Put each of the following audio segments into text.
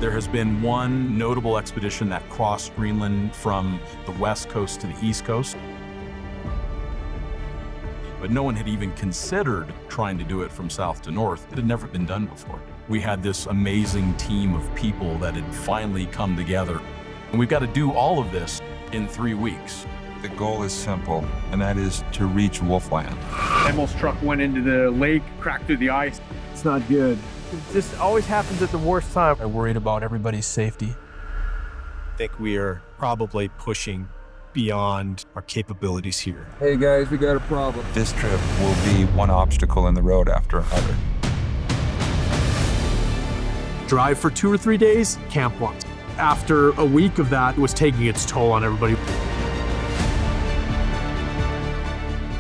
There has been one notable expedition that crossed Greenland from the west coast to the east coast, but no one had even considered trying to do it from south to north. It had never been done before. We had this amazing team of people that had finally come together, and we've got to do all of this in 3 weeks. The goal is simple, and that is to reach Wolfland. Emil's truck went into the lake, cracked through the ice. It's not good. This always happens at the worst time. I'm worried about everybody's safety. I think we are probably pushing beyond our capabilities here. Hey guys, we got a problem. This trip will be one obstacle in the road after another. Drive for 2 or 3 days, camp once. After a week of that, it was taking its toll on everybody.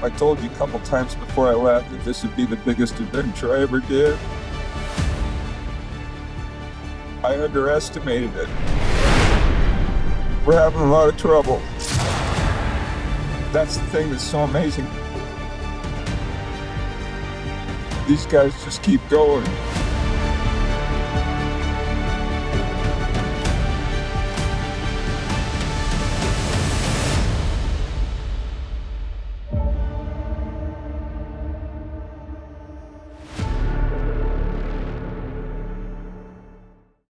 I told you a couple times before I left that this would be the biggest adventure I ever did. I underestimated it. We're having a lot of trouble. That's the thing that's so amazing. These guys just keep going.